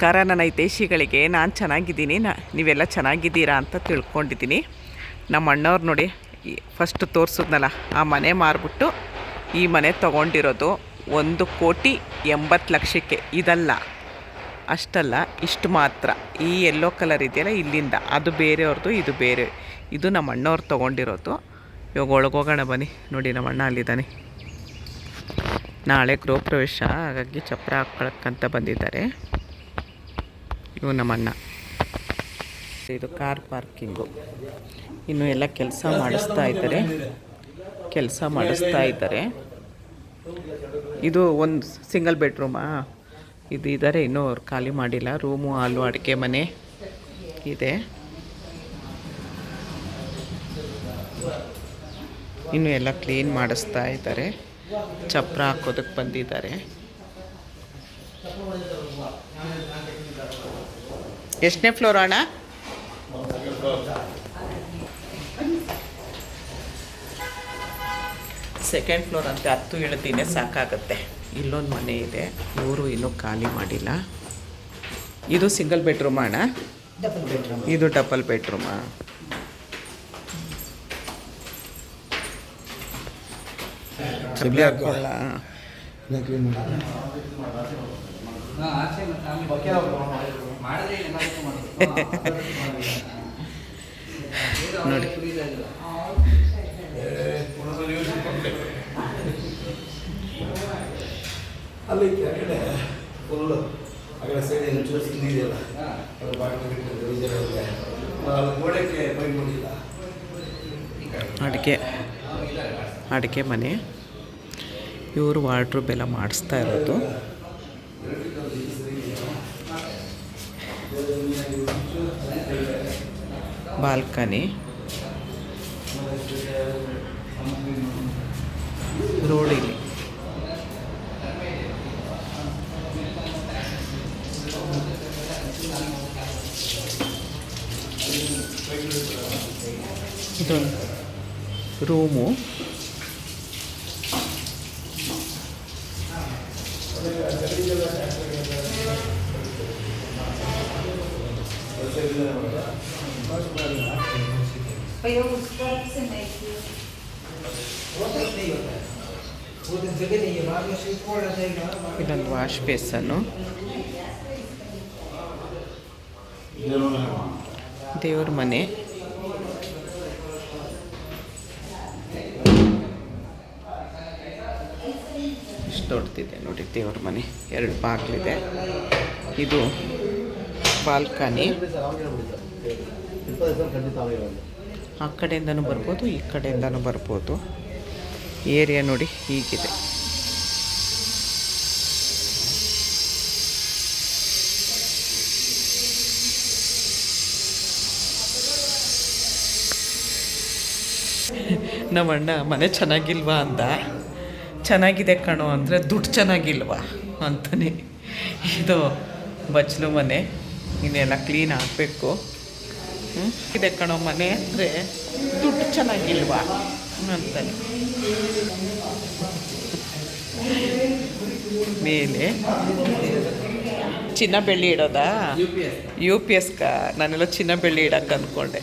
ನಮಸ್ಕಾರ ನನ್ನ ಹಿತೈಷಿಗಳಿಗೆ. ನಾನು ಚೆನ್ನಾಗಿದ್ದೀನಿ, ನೀವೆಲ್ಲ ಚೆನ್ನಾಗಿದ್ದೀರಾ ಅಂತ ತಿಳ್ಕೊಂಡಿದ್ದೀನಿ. ನಮ್ಮ ಅಣ್ಣವ್ರು ನೋಡಿ ಫಸ್ಟ್ ತೋರಿಸಿದ್ನಲ್ಲ ಆ ಮನೆ ಮಾರ್ಬಿಟ್ಟು ಈ ಮನೆ ತೊಗೊಂಡಿರೋದು 1,80,00,000ಕ್ಕೆ. ಇದಲ್ಲ, ಅಷ್ಟಲ್ಲ, ಇಷ್ಟು ಮಾತ್ರ. ಈ ಯೆಲ್ಲೋ ಕಲರ್ ಇದೆಯಲ್ಲ ಇಲ್ಲಿಂದ, ಅದು ಬೇರೆಯವ್ರದ್ದು, ಇದು ಬೇರೆ. ಇದು ನಮ್ಮ ಅಣ್ಣವ್ರು ತೊಗೊಂಡಿರೋದು. ಇವಾಗ ಒಳಗೋಗೋಣ ಬನ್ನಿ. ನೋಡಿ ನಮ್ಮ ಅಣ್ಣ ಅಲ್ಲಿದ್ದಾನೆ. ನಾಳೆ ಗೃಹ ಪ್ರವೇಶ, ಹಾಗಾಗಿ ಚಪ್ಪರ ಹಾಕ್ಕೊಳಕ್ಕಂತ ಬಂದಿದ್ದಾರೆ. ಇವು ನಮ್ಮ ಅಣ್ಣ. ಇದು ಕಾರ್ ಪಾರ್ಕಿಂಗು. ಇನ್ನು ಎಲ್ಲ ಕೆಲಸ ಮಾಡಿಸ್ತಾ ಇದ್ದಾರೆ. ಇದು ಒಂದು ಸಿಂಗಲ್ ಬೆಡ್ರೂಮಾ? ಇದು ಇದ್ದಾರೆ, ಇನ್ನೂ ಅವ್ರು ಖಾಲಿ ಮಾಡಿಲ್ಲ. ರೂಮು, ಹಾಲು, ಅಡುಗೆ ಮನೆ ಇದೆ. ಇನ್ನು ಎಲ್ಲ ಕ್ಲೀನ್ ಮಾಡಿಸ್ತಾ ಇದ್ದಾರೆ. ಚಪ್ಪರ ಹಾಕೋದಕ್ಕೆ ಬಂದಿದ್ದಾರೆ. ಎಷ್ಟನೇ ಫ್ಲೋರ್ ಅಣ್ಣ? ಸೆಕೆಂಡ್ ಫ್ಲೋರ್ ಅಂತ. 10 ಇಳಿದಿನೇ ಸಾಕಾಗುತ್ತೆ. ಇಲ್ಲೊಂದು ಮನೆ ಇದೆ, ಇವರು ಇನ್ನೂ ಖಾಲಿ ಮಾಡಿಲ್ಲ. ಇದು ಸಿಂಗಲ್ ಬೆಡ್ರೂಮಾ ಅಣ್ಣ? ಇದು ಡಬಲ್ ಬೆಡ್ರೂಮಾ? ಹಾಕೊಳ್ಳ. ನೋಡಿ ಅಲ್ಲಿ ಫುಲ್ಲು ಆ ಕಡೆ ಸೈಡ್ ಚೂರು ಇದೆಯಲ್ಲ, ಗೋಡೆಗೆ ಪೈಂಟ್ ಮಾಡಿಲ್ಲ. ಅಡುಗೆ ಮನೆ. ಇವರು ವಾರ್ಡ್ರೋಬ್ ಎಲ್ಲ ಮಾಡಿಸ್ತಾ ಇರೋದು. ಬಾಲ್ಕನಿ, ರೋಡ್ ಇಲ್ಲಿ. ಇದೊಂದು ರೂಮು. ಇದೊಂದು ವಾಶ್ ಬೇಸನ್ನು. ದೇವ್ರ ಮನೆ. ಇಷ್ಟು ದೊಡ್ಡದಿದೆ ನೋಡಿ ದೇವ್ರ ಮನೆ. 2 ಬಾಗಿಲಿದೆ. ಇದು ಬಾಲ್ಕನಿ. ಆ ಕಡೆಯಿಂದನೂ ಬರ್ಬೋದು, ಈ ಕಡೆಯಿಂದನೂ ಬರ್ಬೋದು. ಏರಿಯಾ ನೋಡಿ ಹೀಗಿದೆ. ನಮ್ಮ ಅಣ್ಣ ಮನೆ ಚೆನ್ನಾಗಿಲ್ವಾ ಅಂದ. ಚೆನ್ನಾಗಿದೆ ಕಣೋ ಅಂದರೆ ದುಡ್ಡು ಚೆನ್ನಾಗಿಲ್ವಾ ಅಂತಾನೆ. ಇದು ಬಚ್ಚಲು ಮನೆ, ಇನ್ನೆಲ್ಲ ಕ್ಲೀನ್ ಆಗಬೇಕು. ಇದೆ ಕಣೋ ಮನೆ ಅಂದರೆ ದುಡ್ಡು ಚೆನ್ನಾಗಿಲ್ವಾ ಅಂತಾನೆ. ಮೇಲೆ ಚಿನ್ನ ಬೆಳ್ಳಿ ಇಡೋದಾ? UPS ನಾನೆಲ್ಲ ಚಿನ್ನ ಬೆಳ್ಳಿ ಇಡಕ್ಕೆ ಅಂದ್ಕೊಂಡೆ.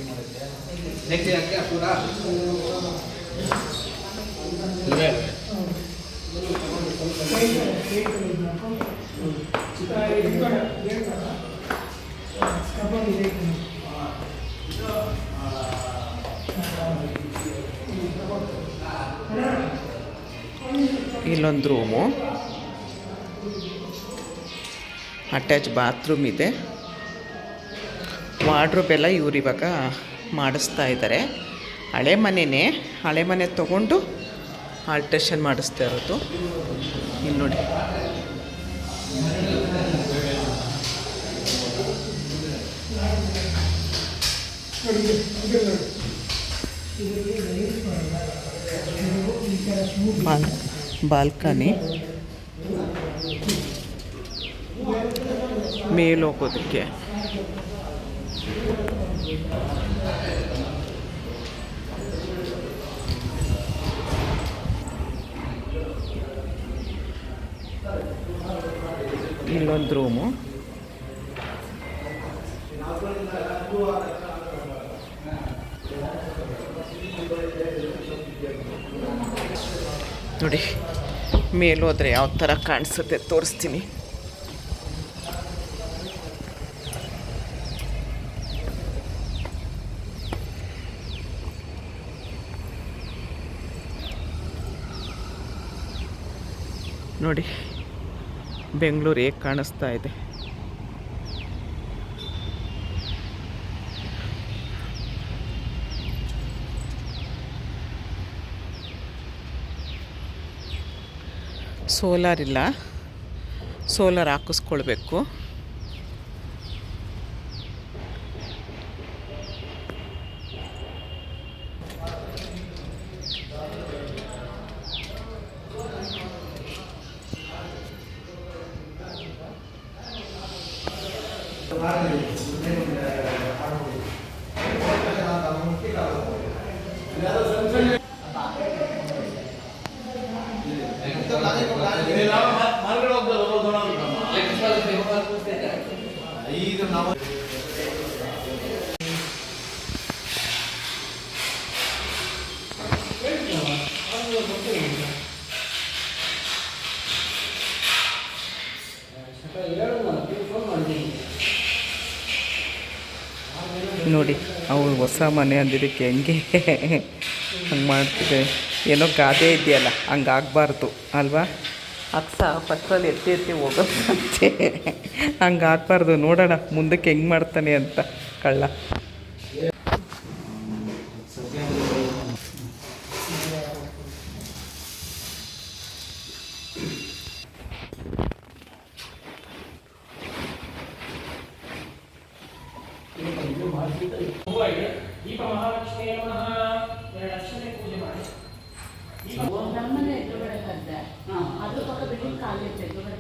ಇಲ್ಲೊಂದು ರೂಮು, ಅಟ್ಯಾಚ್ ಬಾತ್ರೂಮ್ ಇದೆ. ವಾರ್ಡ್ರೋಬ್ ಎಲ್ಲ ಇವ್ರು ಇವಾಗ ಮಾಡಿಸ್ತಾ ಇದ್ದಾರೆ. ಹಳೆ ಮನೆ ತೊಗೊಂಡು ಆಲ್ಟ್ರೇಷನ್ ಮಾಡಿಸ್ತಾ ಇರೋದು. ಇಲ್ಲಿ ನೋಡಿ ಬಾಲ್ಕನಿ. ಮೇಲೆ ಹೋಗೋದಕ್ಕೆ ಇಲ್ಲೊಂದು ರೂಮು. ನೋಡಿ ಮೇಲೋದ್ರೆ ಯಾವ ಥರ ಕಾಣಿಸುತ್ತೆ ತೋರಿಸ್ತೀನಿ. ನೋಡಿ ಬೆಂಗಳೂರು ಹೇಗೆ ಕಾಣಿಸ್ತಾ ಇದೆ. ಸೋಲಾರ್ ಇಲ್ಲ, ಸೋಲಾರ್ ಹಾಕಿಸ್ಕೊಳ್ಬೇಕು. ನೋಡಿ ಅವಳು ಹೊಸ ಮನೆ ಅಂದಿದ್ದಕ್ಕೆ ಹೆಂಗೆ ಹಂಗೆ ಮಾಡ್ತಿದ್ದೆ. ಏನೋ ಗಾದೆ ಇದೆಯಲ್ಲ, ಹಂಗೆ ಆಗಬಾರ್ದು ಅಲ್ವಾ? ಅಕ್ಸ ಫಸ್ಟಲ್ಲಿ ಎತ್ತಿ ಎತ್ತಿ ಹೋಗೋದಂತೆ, ಹಂಗೆ ಆಗಬಾರ್ದು. ನೋಡೋಣ ಮುಂದಕ್ಕೆ ಹೆಂಗೆ ಮಾಡ್ತಾನೆ ಅಂತ ಕಳ್ಳ. ದೀಪ ಮಹಾಲಕ್ಷ್ಮಿ ನಮಃ. 2 ಅಕ್ಷತೆ ಪೂಜೆ ಮಾಡಿ. ನಮ್ಮನೆ ಎದುರುಗಡೆ ಕದ್ದೆ, ಅದ್ರ ಪಕ್ಕ ಬಿಲ್ಡಿಂಗ್ ಕಾಲಿತ್ತು, ಎದುರುಗಡೆ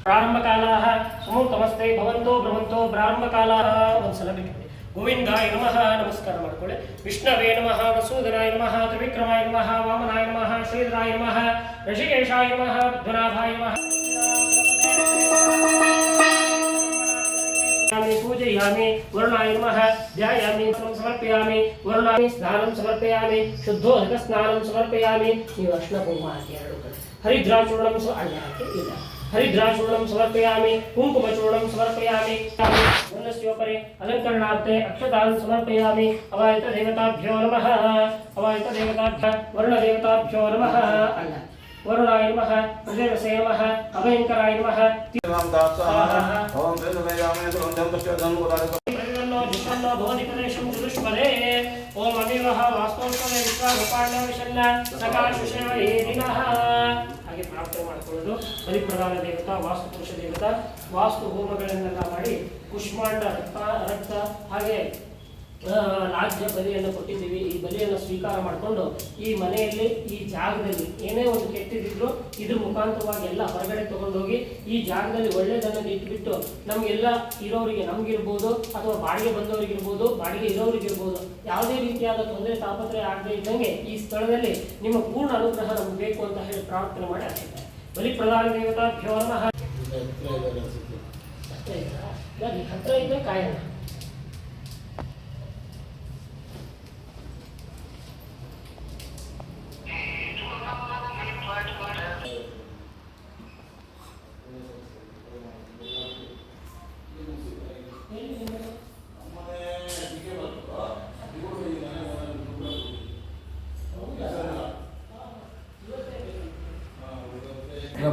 ಪ್ರಾರಂಭಕಾಲಾಹ ಸುಮೂರ್ತಮಸ್ತೆ ಭವಂತೋ ಭ್ರಮಂತೋ ಪ್ರಾರಂಭಕಾಲಾಹ. ಒಂದ್ಸಲ ಬಿಟ್ಟು ಗೋವಿಂದಾಯ ನಮಃ ನಮಸ್ಕಾರ ಮಾಡ್ಕೊಳ್ಳಿ. ವಿಷ್ಣವೇ ನಮಃ, ವಸೂದರಾಯ ನಮಃ, ತ್ರಿವಿಕ್ರಮಾಯ ನಮಃ, ವಾಮನಾಯ ನಮಃ, ಶ್ರೀಧರಾಯ ನಮಃ, ಋಷಿಕೇಶಾಯ ನಮಃ, ಪದ್ಮನಾಭಾಯ ನಮಃ. पूजयामि वरुणाय नमः. ध्यायामि समर्पयामि वरुणाय स्नानं समर्पयामि शुद्धोदक स्नानं समर्पयामि. ನೀವು ಅರ್ಶಿನ ಕುಂಕುಮ ಹಾಕಿ 2 ಕಡೆ ಹರಿದ್ರಾಚೂರ್ಣಂ ಇಲ್ಲ हरिद्राचूर्णं समर्पयामि कुंकुमचूर्णं समर्पयामि. वनस्योपरि अलंकरणार्थे अक्षतान् समर्पयामि. अवायत देवताभ्यो नमः. अवायत देवताभ्यः वरुणदेवताभ्यो नमः. वरुणाय नमः, प्रदेवसे नमः, अभयंकराय नमः. ओम अमीवः वास्तोष्णे विश्वारूपाण्य विशन्न सकाशुषेवहे दिनः. ಹಾಗೆ ಪ್ರಾರ್ಥನೆ ಮಾಡಿಕೊಳ್ಳೋದು. ಬಲಿಪ್ರಧಾನ ದೇವತಾ, ವಾಸ್ತುಪುರುಷ ದೇವತಾ, ವಾಸ್ತು ಹೋಮಗಳನ್ನೆಲ್ಲ ಮಾಡಿ ಕುಷ್ಮಾಂಡ ರಕ್ತ ಹಾಗೆ ರಾಜ್ಯ ಬಲಿಯನ್ನು ಕೊಟ್ಟಿದ್ದೀವಿ. ಈ ಬಲಿಯನ್ನು ಸ್ವೀಕಾರ ಮಾಡಿಕೊಂಡು ಈ ಮನೆಯಲ್ಲಿ ಈ ಜಾಗದಲ್ಲಿ ಏನೇ ಒಂದು ಕೆಟ್ಟಿದ್ರು ಇದ್ರ ಮುಖಾಂತರವಾಗಿ ಎಲ್ಲ ಹೊರಗಡೆ ತಗೊಂಡೋಗಿ ಈ ಜಾಗದಲ್ಲಿ ಒಳ್ಳೆಯದನ್ನು ಇಟ್ಬಿಟ್ಟು ನಮಗೆಲ್ಲ ಇರೋರಿಗೆ, ನಮಗಿರ್ಬೋದು ಅಥವಾ ಬಾಡಿಗೆ ಬಂದವರಿಗಿರ್ಬೋದು, ಬಾಡಿಗೆ ಇರೋರಿಗಿರ್ಬೋದು, ಯಾವುದೇ ರೀತಿಯಾದ ತೊಂದರೆ ತಾಪತ್ರೆ ಆಗದೆ ಇದ್ದಂಗೆ ಈ ಸ್ಥಳದಲ್ಲಿ ನಿಮ್ಮ ಪೂರ್ಣ ಅನುಗ್ರಹ ನಮ್ಗೆ ಬೇಕು ಅಂತ ಹೇಳಿ ಪ್ರಾರ್ಥನೆ ಮಾಡಿ ಆಗ್ತಿದ್ದಾರೆ. ಬಲಿ ಪ್ರಧಾನ ದೇವತಾಭ್ಯೋ ನಮಃ. ಹತ್ರ ಇದ್ದರೆ ಕಾಯೋಣ.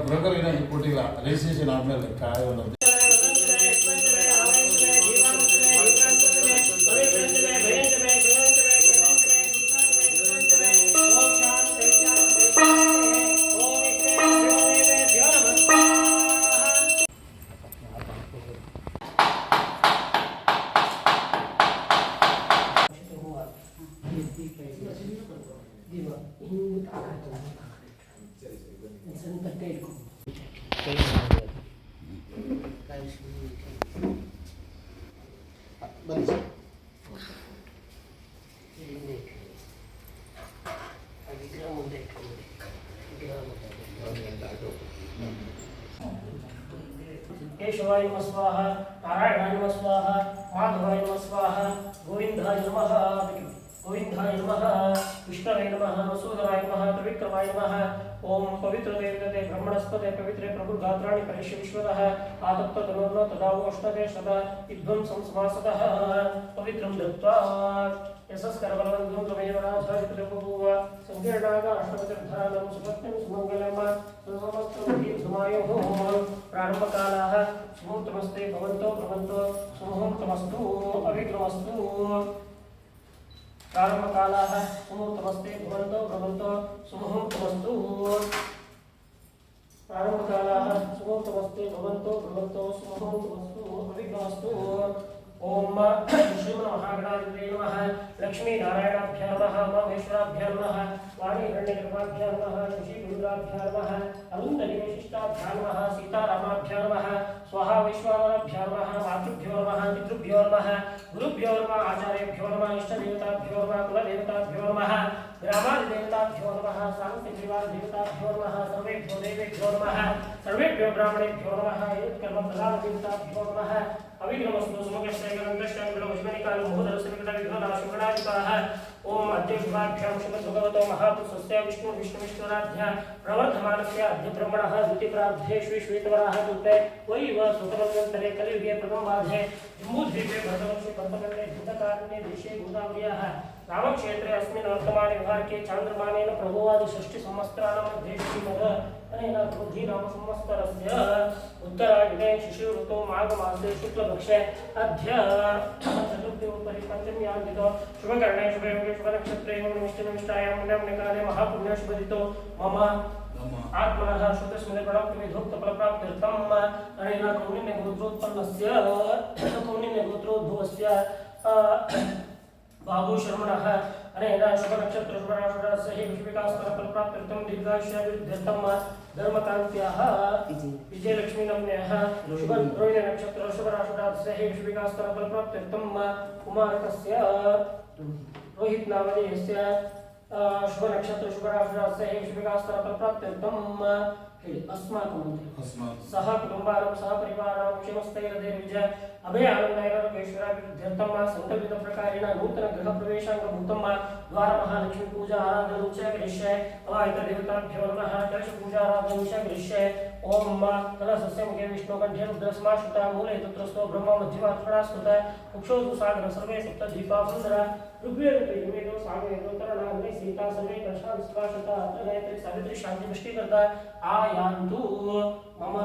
ಬ್ರೋಕರ್ ಏನೋ ಕೊಟ್ಟಿಲ್ಲ, ರಿಜಿಸ್ಟ್ರೇಷನ್ ಆದಮೇಲೆ ಕಾಯ ಒಂದು ವಿಗ್ರಹ ಮುಂದೆ ಇಟ್ಕೊಂಡು केशवाय नमः स्वाहा नारायणाय नमः स्वाहा माधवाय नमः स्वाहा गोविंदाय नमः गोविंदाय नमः विष्णवे नमः मसूदनाय नमः त्रिविक्रमाय नमः ओम पवित्र देवते ब्रह्मणस्पते पवित्रे प्रभुगात्राणि परिश्य विश्वतः आदत्त तनोर्नो तदावो अष्टते शता विध्वंसं समासतः पवित्रं दत्त्वा यशस्करबलवन्तं त्वमेव राधाधिपतिर्बभूव संकीर्णाग अष्टपतिर्धरानं सुभक्तिं सुमङ्गलं सुसमस्तं दीर्घमायुः प्रारम्भकालाः सुमुहूर्तमस्ते भवन्तो भवन्तो सुमुहूर्तमस्तु अविघ्नमस्तु प्रारम्भकालाः सुमुहूर्तमस्ते भवन्तो भवन्तो सुमुहूर्तमस्तु प्रारम्भकालाः सुमुहूर्तमस्ते भवन्तो भवन्तो सुमुहूर्तमस्तु अविघ्नमस्तु ओम श्रीमन्महागणाधिपतये नमः लक्ष्मीनारायणाभ्यां नमः महेश्वराभ्यां नमः वाणीहिरण्यगर्भाभ्यां नमः ऋषिगुरुभ्यां नमः अरुन्धतीविशिष्टाभ्यां नमः सीतारामाभ्यां नमः स्वाहा विश्वानराभ्यां नमः मातृभ्यो नमः पितृभ्यो नमः गुरुभ्यो नमः आचार्येभ्यो नमः इष्टदेवताभ्यो नमः कुलदेवताभ्यो नमः ग्रामादिदेवताभ्यो नमः सांस्कृतिकदेवताभ्यो नमः सर्वेभ्यो देवेभ्यो नमः सर्वेभ्यो ब्राह्मणेभ्यो नमः एतत्कर्मप्रधानदेवताभ्यो नमः अविघ्नमस्तु सुमकश्चैकरन्तश्चैकलवज्मनिकालमहोदरसविकटविघ्ननाशुकणायुताः ओम अद्य शुभाभ्यां श्रीमद्भगवतो महापुरुषस्य विष्णुविष्णुराध्य प्रवर्धमानस्य अद्य ब्रह्मणः द्वितीयप्रार्धे श्रीश्वेतवराह कल्पे वैव सुतमन्वन्तरे कलियुगे प्रथमवाधे जम्बूद्वीपे भरतवर्षे भरतखण्डे भूतकारण्ये देशे गोदावर्याः रामक्षेत्रे अस्मिन् वर्तमाने व्यवहारिके चान्द्रमानेन प्रभोवादि षष्टिसंवत्सराणां मध्ये श्रीमद अनेन क्रोधीनामसंवत्सरस्य उत्तरायणे शिशिरऋतौ माघमासे शुक्लपक्षे अद्य चतुर्थीमुपरि पञ्चम्यान्वितो शुभकर्णे शुभयोगे शुभनक्षत्रे निमिष्टायां पुण्यकाले महापुण्य शुभदितो मम आत्मनः श्रुतस्मृतिप्रणक्तिविधोक्तफलप्राप्त्यर्थम् अनेन कौण्डिन्यगोत्रोत्पन्नस्य कौण्डिन्यगोत्रोद्भवस्य बाबू शर्मणः अनेन शुभनक्षत्र शुभराशुरास्य हि विश्वविकासफलप्राप्त्यर्थं दीर्घायुष्याभिवृद्ध्यर्थं धर्मकान्त्याः विजयलक्ष्मीनम्न्यः शुभरोहिणीनक्षत्र शुभराशुरास्य हि विश्वविकासफलप्राप्त्यर्थं कुमारकस्य रोहितनामधेयस्य शुभनक्षत्र शुभराशुरास्य हि विश्वविकासफलप्राप्त्यर्थं अस्माकं सह कुटुम्बानां सह परिवाराणां क्षेमस्थैर्यधैर्यविजय अभयानन्दैरलोकेश्वराभिवृद्ध्यर्थं सङ्कल्पितप्रकारेण नूतनगृहप्रवेशाङ्गभूतं द्वारमहालक्ष्मीपूजा आराधनं च करिष्ये अवायितदेवताभ्यो नमः कलशपूजाराधनं च करिष्ये ओम कलशस्य मुखे विष्णुकण्ठे रुद्रसमाश्रिता मूले तत्रस्थो ब्रह्म मध्यमात्मनास्कृत कुक्षोऽसु सागरं सर्वे सप्तद्वीपा सुन्दरा ऋग्वेदो सामवेदो तरणाग्नि सीता सर्वे कलशान् स्पर्शता अत्र गायत्री सावित्री शान्तिपुष्टिकर्ता आयान्तु मम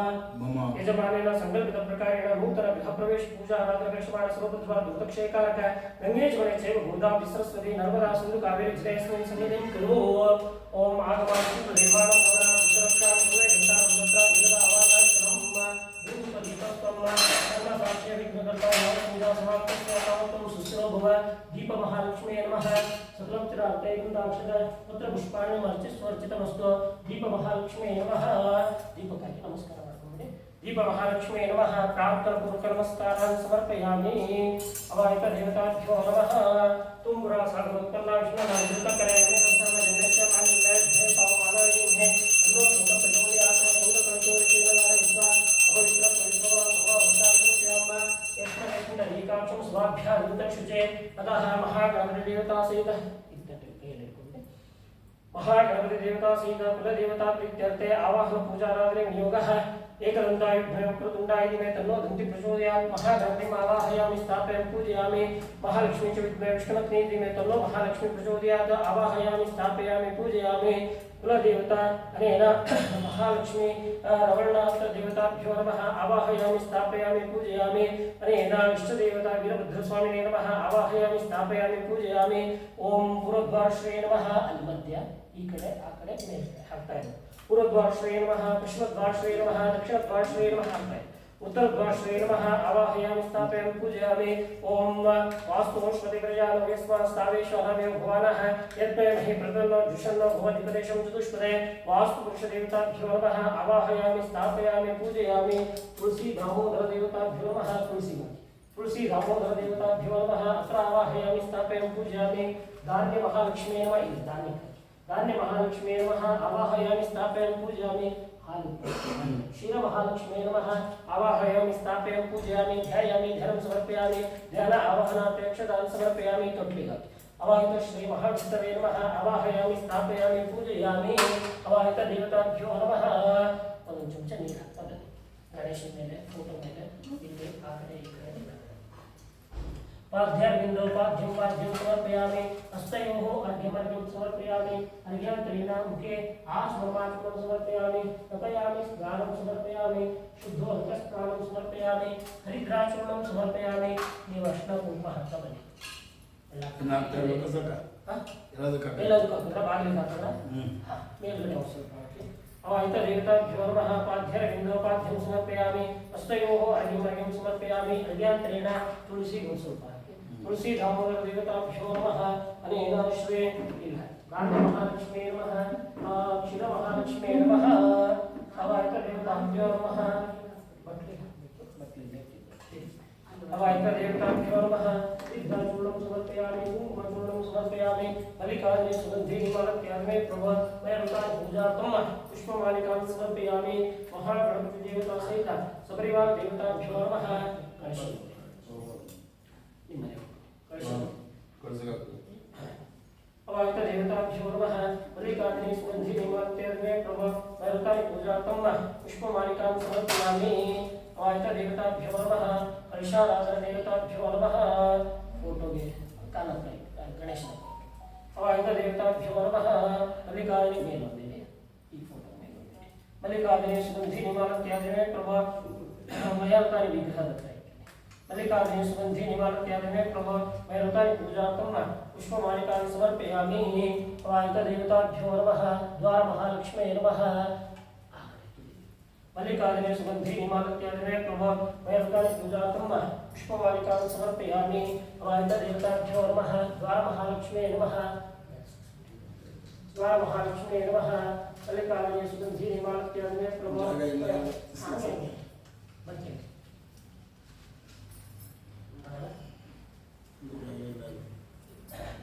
यजमानेन सङ्कल्पितप्रकारेण नूतनगृहप्रवेश पूजा आराधनकर्षमाण सर्वप्रतिभा दुर्दक्षयकारक गङ्गेश्वरे चैव गोदावरी सरस्वती नर्मदा सिन्धु कावेरी जलेऽस्मिन् सन्निधिं कुरु ओम आगमान्तु देवानां भवनां सुरक्षां कुरु घण्टां मुद्रा देवता आवाहनं भूपतितत्वं कर्मसाक्ष्य विघ्नकर्ता पूजा समाप्तस्य कामतं सुस्थिरो भव दीपमहालक्ष्मी नमः सकलं चिरार्थे गन्धाक्षत पुत्रपुष्पाणि अर्चिस्वर्चितमस्तु दीपमहालक्ष्मी नमः दीपकाय नमस्कार ಮಾಡ್ಕೊಂಡೆ दीपमहालक्ष्मी नमः प्रार्थनापूर्वक नमस्कारान् समर्पयामि अवायित देवताभ्यो नमः तुम्बुरा सागरोत्पन्ना विष्णुनामृतकरे सर्वजनस्य मांगल्ये पावमानायिने अन्नो सुखप्रचोदयात् सुखप्रचोदयेन एकाक्षं स्वाभ्यान्तशुचे अतः महागणपतिदेवता सहित कुलदेवता प्रीत्यर्थे आवाहन पूजाराधने विनियोगः एकदन्तायुभ्यं मे तन्नो दन्ति प्रचोदयात् महागणपतिम् आवाहयामि स्थापयामि पूजयामि महालक्ष्मी च विद्महे विष्णुपत्नी मे तन्नो महालक्ष्मी प्रचोदयात् आवाहयामि स्थापयामि पूजयामि कुलदेवता अनेन महालक्ष्मी रवणनाथदेवताभ्यो नमः आवाहयामि स्थापयामि पूजयामि अनेन इष्टदेवता वीरभद्रस्वामिने नमः आवाहयामि स्थापयामि पूजयामि ओम पूर्वद्वारश्री नमः ಅಲ್ಲಿ ಮಧ್ಯ ಈ ಕಡೆ ಆ ಕಡೆ ಹಾಕ್ತಾ ಇದೆ पूर्वद्वारश्री नमः पश्चिमद्वारश्री नमः दक्षिणद्वारश्री नमः हाक्ता ಇದೆ उत्तरद्वारश्री नमः आवाहयामि स्थापयामि पूजयामि ओम वास्तुमोष्पतिप्रजानो यस्मास्तावेश्वरमेव भुवनः यद्महे प्रतन्नो जुषन्नो भवतिपदेशं चतुष्पदे वास्तुपुरुषदेवताभ्यो नमः आवाहयामि स्थापयामि पूजयामि तुलसी दामोदर देवताभ्यो नमः तुलसी दामोदर देवताभ्यो नमः अत्र आवाहयामि स्थापयामि पूजयामि धान्य महालक्ष्मी नमः धान्य धान्य महालक्ष्मी नमः आवाहयामि स्थापयामि पूजयामि क्षीर महालक्ष्मी नमः आवाहयामि स्थापयामि पूजयामि ध्यायामि ध्यानं समर्पयामि ध्यान आवाहनापेक्षदानं समर्पयामि तोट्लिगा अवाहित श्री महाविष्णवे नमः आवाहयामि स्थापयामि पूजयामि अवाहित देवताभ्यो नमः ಒಂದು ಚಮಚ ನೀರು ಹಾಕ್ತಾರೆ ಗಣೇಶನ ಮೇಲೆ ಫೋಟೋ ಮೇಲೆ ಇಲ್ಲಿ ಆ ಕಡೆ ಈ ಕಡೆ पाद्यार्घ्यं पाद्यं समर्पयामि हस्तयोः अर्घ्यमर्घ्यं समर्पयामि अर्घ्यान्तरेण मुखे आचमनमाचमनं समर्पयामि तपयामि स्नानं समर्पयामि शुद्धोदकस्नानं समर्पयामि हरिद्राचूर्णं समर्पयामि निवष्णकुम्भः तबले ಎಲ್ಲದಕ್ಕೂ ಬಾಗಿಲಿಗೆ ಹಾಕೋಣ ಮೇಲ್ಗಡೆ ಸ್ವಲ್ಪ ಹಾಕಿ अवाहित देवताभ्यो नमः पाद्यार्घ्यं पाद्यं समर्पयामि हस्तयोः अर्घ्यमर्घ्यं समर्पयामि अर्घ्यान्तरेण तुलसी गोस्वल्प तुलसी दामोदर देवताभ्यो नमः अनेन श्री गांधी महालक्ष्मी नमः क्षीर महालक्ष्मी नमः अवाहित देवताभ्यो नमः अवाहित देवताभ्यो नमः सिद्धाचूर्णं समर्पयामि कुङ्कुमचूर्णं समर्पयामि मल्लिकार्जुने सुगन्धि हिमालयात्मे प्रभव वैरुतानि पूजार्थं पुष्पमालिकां समर्पयामि महागणपति देवता सहित सपरिवार देवताभ्यो नमः अवाहित देवताभ्यो नमः मल्लिकार्जुने सुगन्धि हिमालयात्मे प्रभव वैरुतानि पूजार्थं पुष्पमालिकां समर्पयामि अवाहित देवताभ्यो नमः हर्षाराधन देवताभ्यो नमः फोटोगे कानप्राय गणेश अवाहित देवताभ्यो नमः मल्लिकार्जुने मेलुंदिದೆ ಈ ಫೋಟೋ ಮೇಲುಂದಿದೆ मल्लिकार्जुने सुगन्धि हिमालयात्मे प्रभव वैरुतानि विग्रहदत्त मल्लिकार्जुने सुगन्धि हिमालयात्मे प्रभव वैरुतानि पूजार्थं पुष्पमालिकां समर्पयामि अवाहित देवताभ्यो नमः द्वार महालक्ष्मी नमः मल्लिकार्जुने सुगन्धि हिमालयात्मे प्रभव वैरुतानि पूजार्थं पुष्पमालिकां समर्पयामि अवाहित देवताभ्यो नमः द्वार महालक्ष्मी नमः द्वार महालक्ष्मी नमः मल्लिकार्जुने सुगन्धि हिमालयात्मे प्रभव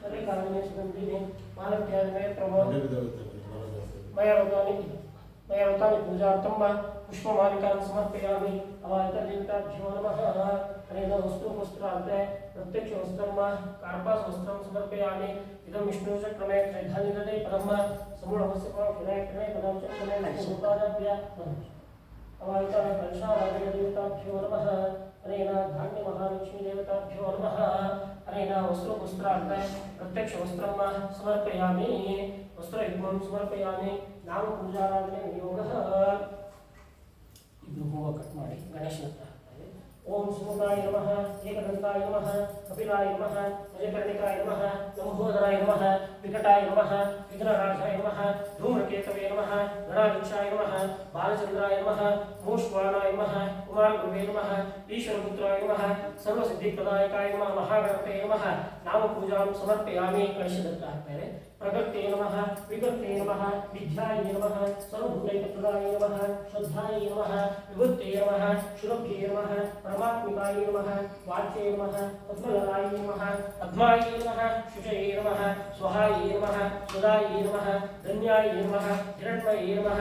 मल्लिकार्जुने सुगन्धि हिमालयात्मे प्रभव वैरुतानि पूजार्थं पुष्पमालिकां समर्पयामि अवाहित देवताभ्यो नमः अनेन वस्त्रार्थे प्रत्यक्षवस्त्रं कार्पास वस्त्रं समर्पयामि इदं विष्णुचक्रमे त्रैधान्यदे पदं समूढमस्य क्रमे पदं चक्रमे भूतादाभ्य अवाहित कलशाराधन देवताभ्यो नमः अनेन धान्य महालक्ष्मी देवताभ्यो नमः अनेन वस्त्रार्थे प्रत्यक्षवस्त्रं समर्पयामि वस्त्रयुग्मं समर्पयामि नाम पूजाराधने विनियोगः ಇದು ಹೂವು ಕಟ್ ಮಾಡಿ ಗಣೇಶನ ಹತ್ರ ಹಾಕ್ತಾರೆ ಓಂ ಸುಮುಖಾಯ ನಮಃ ಏಕದಂತಾಯ ನಮಃ ಕಪಿಲಾಯ ನಮಃ ಗಜಕರ್ಣಿಕಾಯ ನಮಃ ಲಂಬೋದರಾಯ ನಮಃ ವಿಕಟಾಯ ನಮಃ ವಿಘ್ನರಾಜಾಯ ನಮಃ ಧೂಮ್ರಕೇತವೇ ನಮಃ ಗಣಾಧ್ಯಕ್ಷಾಯ ನಮಃ ಬಾಲಚಂದ್ರಾಯ ನಮಃ ಮೂಷ್ವಾಣಾಯ ನಮಃ ಕುಮಾರಗುರುವೇ ನಮಃ ಈಶ್ವರಪುತ್ರಾಯ ನಮಃ ಸರ್ವಸಿದ್ಧಿಪ್ರದಾಯಕಾಯ ನಮಃ ಮಹಾಗಣಪತೇ ನಮಃ ನಾಮ ಪೂಜಾಂ ಸಮರ್ಪಯಾಮಿ ಗಣೇಶನ ಹತ್ರ ಹಾಕ್ತಾರೆ प्रकृते नमः विकृते नमः विद्याय नमः सर्वभूतैकप्रदाय नमः श्रद्धाय नमः विभूते नमः शुभभ्ये नमः परमात्मिकाय नमः वाच्ये नमः पद्मधराय नमः पद्माय नमः शुचये नमः स्वहाय नमः सुधाय नमः धन्याय नमः हिरण्मये नमः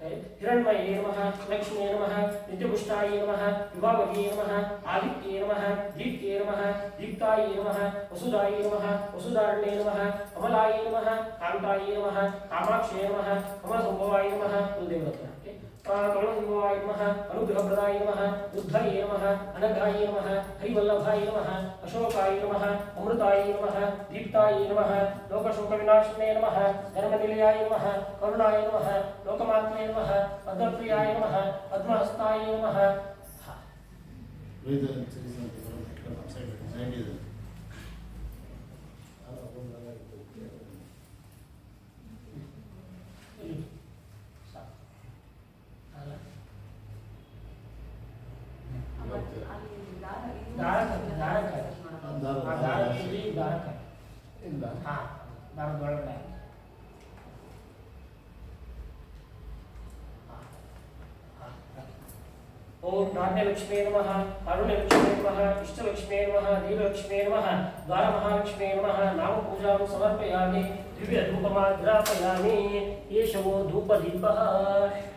हिरण्मये नमः लक्ष्मी नमः नित्यपुष्टाय नमः विभावगे नमः आदित्ये नमः दीप्ते नमः दीप्ताय नमः वसुदाय नमः वसुधारण्ये नमः कमलाय नमः कांताय नमः कामाक्षे नमः कमलसंभवाय नमः कुलदेवरत्नके कमलसंभवाय नमः अनुग्रहप्रदाय नमः बुद्धाय नमः अनघाय नमः हरिवल्लभाय नमः अशोकाय नमः अमृताय नमः दीप्ताय नमः लोकशोकविनाशिने नमः धर्मनिलयाय नमः करुणाय नमः लोकमात्रे नमः पद्मप्रियाय नमः पद्महस्ताय नमः ओम नाट्यलक्ष्मी नमः अरुणलक्ष्मी नमः इष्टलक्ष्मी नमः दीपलक्ष्मी नमः द्वारमहालक्ष्मी नमः नाम पूजां समर्पयामि दिव्यधूपमाग्रापयामि एषवो धूपदीपः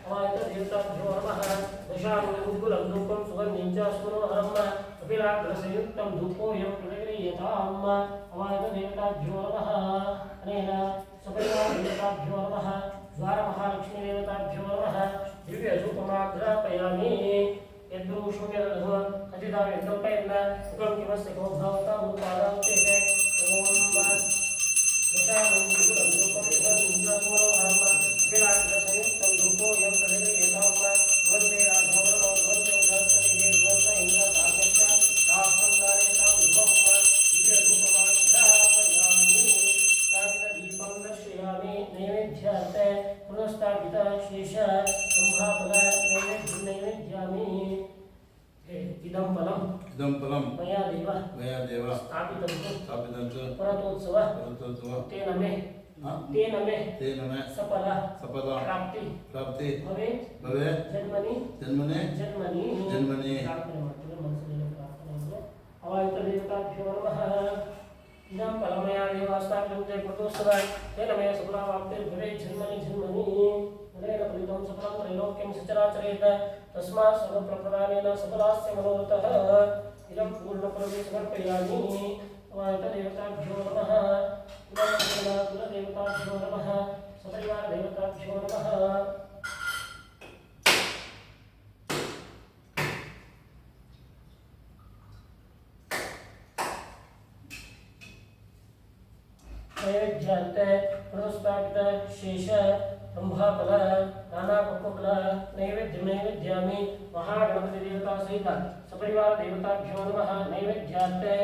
अवायतदेवताभ्यो नमः दशाङ्गुलं धूपं सुगन्धिं च स्मरोहरं कपिलाग्रसंयुक्तं धूपोऽयं प्रगृह्यताम् अवायतदेवताभ्यो नमः अनेन सपरिवारदेवताभ्यो नमः द्वारमहालक्ष्मीदेवताभ्यो नमः दिव्यधूपमाग्रापयामि यद्रुषं यदधु कथिता यद्रुपयन्न मुखं किमस्य को भवता उत्पादावचेते ॐ दशाङ्गुलं धूपं सुगन्धिं च स्मरोहरं कपिलाग्रसंयुक्तं धूपोऽयं प्रगृह्यताम् वन्दे राघवं वन्दे उदस्तरिगे वन्दे इन्द्रकार्यश्च राष्ट्रं धारयतां ध्रुवं दिव्यधूपमाग्रापयामि दीपं दर्शयामि नैवेद्यार्थे पुनस्तापित शेष संभाफल नैवेद्यामि इदं फलं मया देव स्थापितं परतोत्सव तेन मे सफल प्राप्ति भवेत् जन्मनि प्रार्थने ಮಾಡ್ತಾರೆ ಮನಸ್ಸಿನ ಪ್ರಾರ್ಥನೆ ಅವಾಯುತ ದೇವತಾಭ್ಯೋ ನಮಃ इदं फलमया देवास्तापितं ते प्रतोत्सव तेन मे सफलावाप्तिर्भवेत् जन्मनि गुणेन फलितं सफलं त्रैलोक्यं सचराचरेत तस्मात् सर्वप्रप्रदानेन सफलास्य मनोरथः इदं पूर्णफलमे समर्पयामि अवायतदेवताभ्यो नमः इदं कुलदेवताभ्यो नमः सपरिवारदेवताभ्यो नमः नैवेद्यार्थे पुनस्तापित शेष संभाफल नानापक्वफल नैवेद्यामि महागणपति देवता सहित सपरिवार देवताभ्यो नमः नैवेद्यार्थे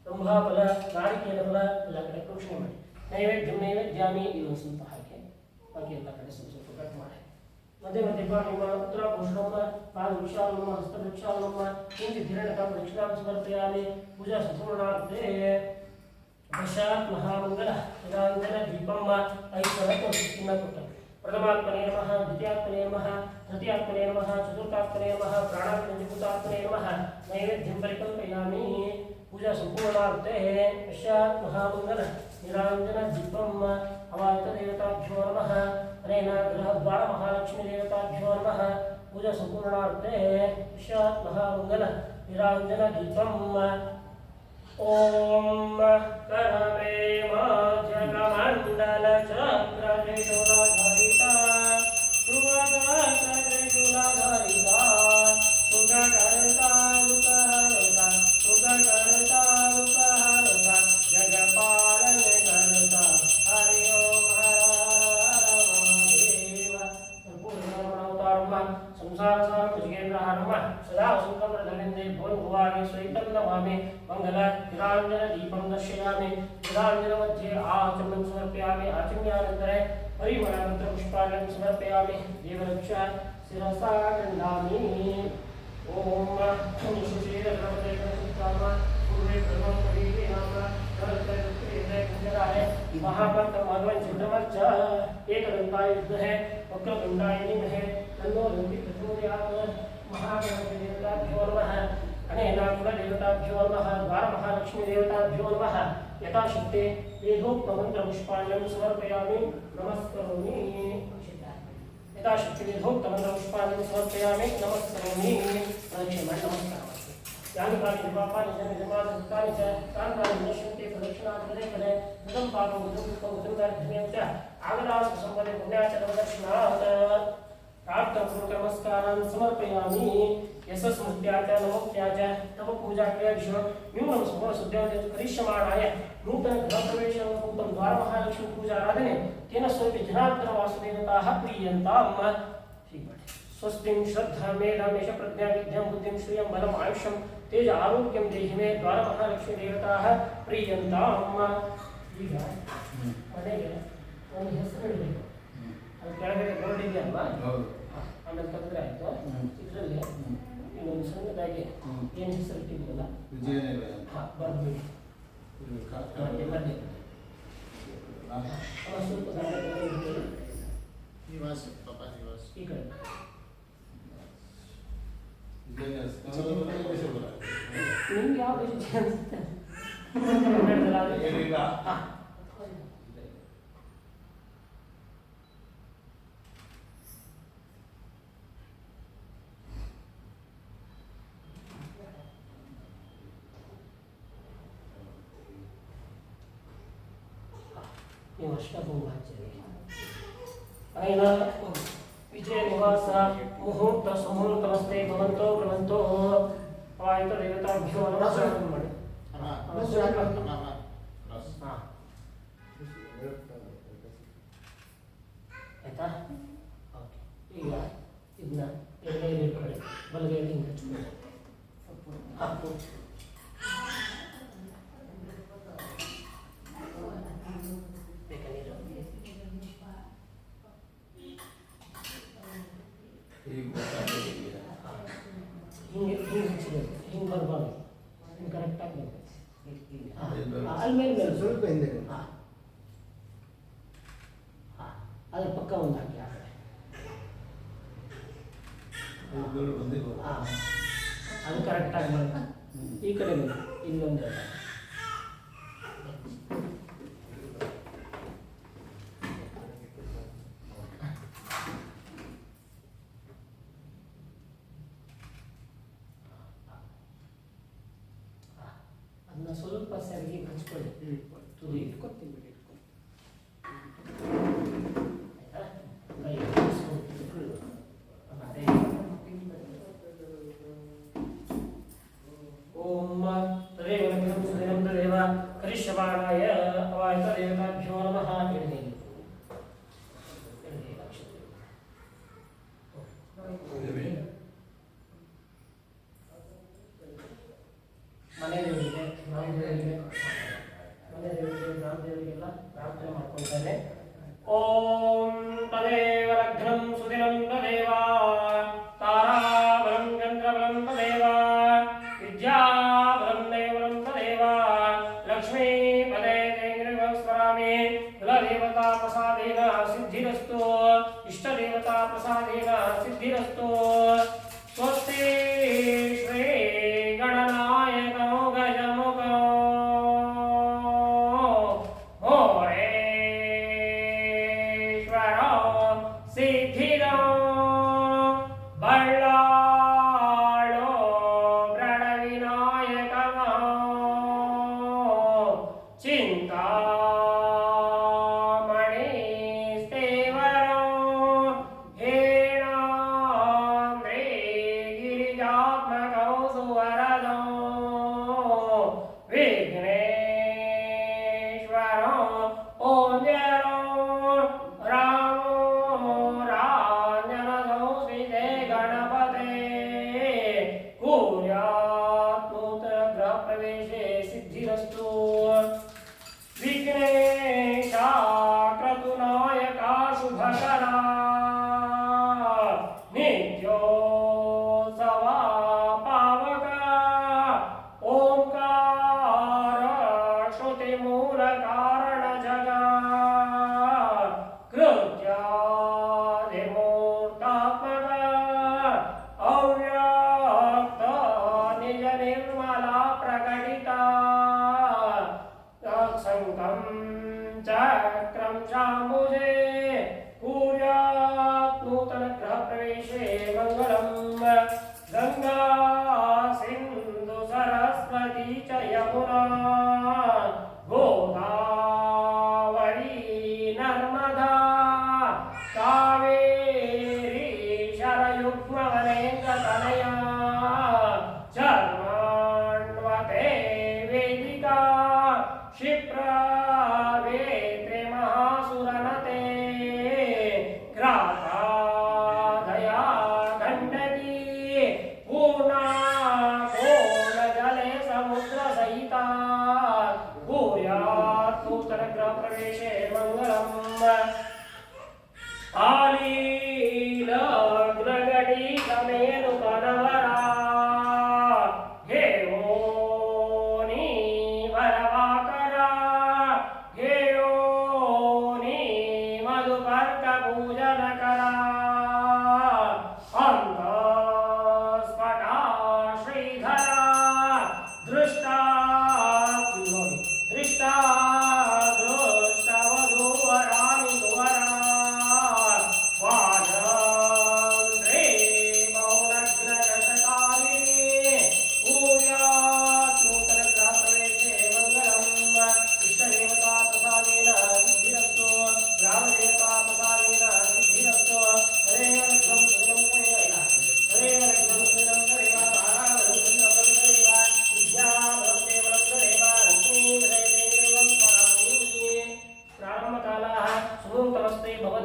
संभाफल नारिकेलफल ಎಲ್ಲ ಕಡೆ ಪ್ರೋಕ್ಷಣೆ ಮಾಡಿ ನೈವೇದ್ಯಾಮಿ ಇದು ಸ್ವಲ್ಪ ಹಾಕಿ ಬಾಕಿ ಎಲ್ಲ ಕಡೆ ಸ್ವಲ್ಪ ಕಟ್ ಮಾಡಿ ಮಧ್ಯೆ ನಿಮ್ಮ ಉತ್ತರಾಭೂಷಣಂ ಪಾದವೃಕ್ಷಾಲಂ ಹಸ್ತವೃಕ್ಷಾಲಂ ಕಿಂಚಿತ್ ಹಿರಣ್ಯಕಂ ದಕ್ಷಿಣಾಂ ಸಮರ್ಪಯಾಮಿ ಪೂಜಾ ಸಂಪೂರ್ಣಾರ್ಥೇ दशात् महामंगल निरांजन दीपम ऐश्वर्य प्रथमात्मने नमः द्वितीयात्मने नमः तृतीयात्मने नमः चतुर्थात्मने नमः प्राणात्मने नमः नैवेद्यं परिकल्पयामि पूजा संपूर्णार्थे दशात् महामंगल निरांजन दीपम अवायतदेवताभ्यो नमः अनेन गृहद्वार महालक्ष्मीदेवताभ्यो नमः पूजा संपूर्णार्थे दशात् महामंगल निरांजन दीपम ओम करमे जगमंडल चक्र त्रिशूलधारिता त्रिशूलधारिता सुखकर्ता दुःखहर्ता सुखकर्ता दुःखहर्ता जगपालन करता हरि ओम हर महादेव संपूर्ण संसार सार भुजगेंद्र हरम सदा सुखम रविंदे भुवन भुवानि स्वैतं नमामि मंगल निरांजन दीपं दर्शयामि निरांजन मध्ये आचमनं समर्पयामि आचमनानन्तरे परिमलमन्त्र पुष्पाणं समर्पयामि देवरक्षा शिरसा गृह्णामि ओम निशुचेर गणपते नमः पूर्वे प्रथमं करीति नाम नरते कुंजराय महापंत भगवान सिद्धमच्च एकदंताय विद्महे वक्रतुंडाय धीमहि तन्नो दन्ति प्रचोदयात् महागणपति देवताभ्यो नमः अनेन कुलदेवताभ्यो नमः द्वारमहालक्ष्मीदेवताभ्यो नमः यथाशक्ति वेदोक्तमन्त्रपुष्पाण्यं समर्पयामि नमस्करोमि यथाशक्ति वेदोक्तमन्त्रपुष्पाण्यं समर्पयामि नमस्करोमि नमस्कार यानि कानि विपापानि जन्मादि च तानि नश्यन्ते प्रदक्षिणात् पदे इदं पापं उदं च आगतासु सम्पदे पुण्याचरणदर्शनात् प्राप्तपूर्वकनमस्कारान् समर्पयामि यशस्मृत्याच नमोक्त्याच तव पूजाक्रियादिषु न्यूनं सुवर्णशुद्ध्यां करिष्यमाणाय नूतनगृहप्रवेशपूतं द्वारमहालक्ष्मीपूजाराधने तेन स्वपि जनार्दनवासुदेवताः प्रीयन्ताम् स्वस्तिं श्रद्धा मेधामेष प्रज्ञा विद्यां बुद्धिं श्रियं बलम् आयुष्यं तेज आरोग्यं देहि मे द्वारमहालक्ष्मीदेवताः प्रीयन्ताम् ಈಗ ಮನೆಗೆ ಒಂದು ಹೆಸರು ಇಡಬೇಕು ಅದು ಕೆಳಗಡೆ ಬೋರ್ಡ್ ಇದೆಯಲ್ವಾ ಆಮೇಲೆ ತೆಗೆದ್ರೆ ಆಯಿತು ಇದರಲ್ಲಿ ಇನ್ನೊಂದು ಸಣ್ಣದಾಗಿ ಏನು ಹೆಸರು ಇಟ್ಟಿದ್ದೀವಲ್ಲ ಹಾಂ ಬರ್ಬಿಡಿ ಮಧ್ಯೆ ಸ್ವಲ್ಪ ನಿವಾಸ ಪಾಪ ನಿವಾಸ ಈ ಕಡೆ ನಿಮ್ಗೆ ಯಾವ ವಿಷಯ ಅನಿಸುತ್ತೆ ನೀವು ಅಷ್ಟಕುಂಭಾಚಾರ್ಯ ಅನೇನ ವಿಜಯ ನಿವಾಸ ಮುಹೂರ್ತ ಸುಮುಹೂರ್ತಮಸ್ತೆ ಭವಂತೋ ಭವಂತೋ ಅವಾಯಿತ ದೇವತಾಭ್ಯೋ ನಮಸ್ಕಾರ ಮಾಡಿ ಆಯ್ತಾ ಓಕೆ ಈಗ ಇದನ್ನ ಎಡಗೈಯಲ್ಲಿ ಇಟ್ಕೊಳ್ಳಿ ಬಲಗೈಯಲ್ಲಿ ಹಿಂಗೆ ಹಚ್ಕೊಳ್ಳಿ ಹಾಕು ಬೇಕಾ ನೀರು ಹಿಂಗೆ ಹಿಂಗೆ ಹಚ್ಚಬೇಕು ಹಿಂಗೆ ಬರಬಾರ್ದು ಹಿಂಗೆ ಕರೆಕ್ಟಾಗಿ ಬರಬೇಕು ಅಲ್ಲಿ ಮೇಲೆ ಸ್ವಲ್ಪ ಹಿಂದೆ ಹಾಂ ಹಾಂ ಅದ್ರ ಪಕ್ಕ ಒಂದು ಹಾಕಿ ಆ ಕಡೆ ಹಾಂ ಅದು ಕರೆಕ್ಟಾಗಿ ಬರುತ್ತೆ ಈ ಕಡೆ ಬನ್ನಿ ಇಲ್ಲೊಂದು ಅದನ್ನ ಸ್ವಲ್ಪ ಸರಿಗೆ ಹಚ್ಕೊಳ್ಳಿ ತುದಿ ಇಟ್ಕೊತೀನಿ ಬಿಡಿ ಆಯ್ತಾ ಕೈ ಅದೇ ಓಂ ತದೇವ ಲಗ್ನಂ ಸುದಿನಂ ತದೇವ ಕರಿಷ್ಯಮಾಣಾಯ ಅವಾಯಿತ ದೇವತಾಭ್ಯೋ ನಮಃ ಎಡಗೈ ಮನೆ ದೇವರಿಗೆ ಗ್ರಾಮದೇವರಿಗೆಲ್ಲ ಪ್ರಾರ್ಥನೆ ಮಾಡ್ಕೊಳ್ತಾರೆ. ಓಂ ತದೇವ ಲಗ್ನಂ ಸುದಿನಂ ತದೇವ ತಾರಾಬಲಂ ಚಂದ್ರಬಲಂ ತದೇವ ವಿದ್ಯಾಬಲಂ ದೇವಲಂ ತದೇವ ಲಕ್ಷ್ಮೀ ಪದೇ ದೇವಸ್ಮರಾಮಿ ಕುಲದೇವತಾ ಪ್ರಸಾದೇನ ಸಿದ್ಧಿರಸ್ತು ಇಷ್ಟದೇವತಾ ಪ್ರಸಾದೇನ ಸಿದ್ಧಿರಸ್ತು ಸ್ವಸ್ತಿ ಶ್ರೀ ಗಣನಾಯಕೋ ಗಜಮುಖೋ ಮೋರೇಶ್ವರೋ ಸಿದ್ಧಿರೋ ಬಳ್ಳಾಳೋ ಪ್ರಣವಿನಾಯಕಮೋ ಚಿಂತಾಮಣಿ ಸ್ಥೇವರೋ ಹೇಣಾಂದ್ರೇ ಗಿರಿಜಾತ್ಮಕೋ ಸುವರದೋ ವಿಘ್ನೇಶ್ವರೋ ಓಂಜರೋ ರಾಮೋ ರಾಂಜನೋ ಶ್ರೀದೇ ಗಣಪತೆ ಕೂರ್ಯಾತ್ ನೂತನ ಗೃಹ ಪ್ರವೇಶೆ ಸಿದ್ಧಿರಸ್ತು ವಿಘ್ನೇಶ ಕ್ರತುನಾಯಕ ಶುಭಕರಾ ನಿತ್ಯೋತ್ಸವ ಪಾವಕ ಓಂಕಾರ ಶ್ರುತಿ ಮೂಲ ಕಾರಣ ಜಗ ಕೃತ್ಯಾದಿಮೂರ್ತಾತ್ಮಕ ಅವ್ಯಕ್ತ ನಿಜ ನಿರ್ಮಲ ಪ್ರಕಟಿತ ಸಂಕಂ ಚಕ್ರಂ ಚಾಮುಜೆ ಕೂರ್ಯಾತ್ ನೂತನ ಗೃಹ ಪ್ರವೇಶೆ ಮಂಗಳಂ ಗಂಗಾ ಸಿಂಧು ಸರಸ್ವತಿ ಚ ಯಮುನಾ ಗೋದಾವರಿ ನರ್ಮದಾ ಕಾವೇರಿ ಶರಯುಗ್ಮವನೇಂದ್ರ ತನಯಾ ಚರ್ಮಾಣ್ವತೆ ವೇದಿಕಾ क्षिप्रावेत्रे महासुरनते ग्रातादया गण्डकी पूर्णा पूर्णजले समुद्रसहिता भूयात् नूतनगृहप्रवेशे मङ्गलम् आलीलग्नगटी समेनुकनवरा हे ओनी वरवाकरा हे ओनी मधुपर्क पूजनकरा अंतस्फटा श्रीधरा दृष्टा दृष्टा दृष्टवधूवराणि दुवरा वाजन्द्रे मौनग्नशकालिनी पूर्यात् नूतनगृहप्रवेशे मङ्गलम् इष्टदेवता प्रसादेन सिद्धिरस्तु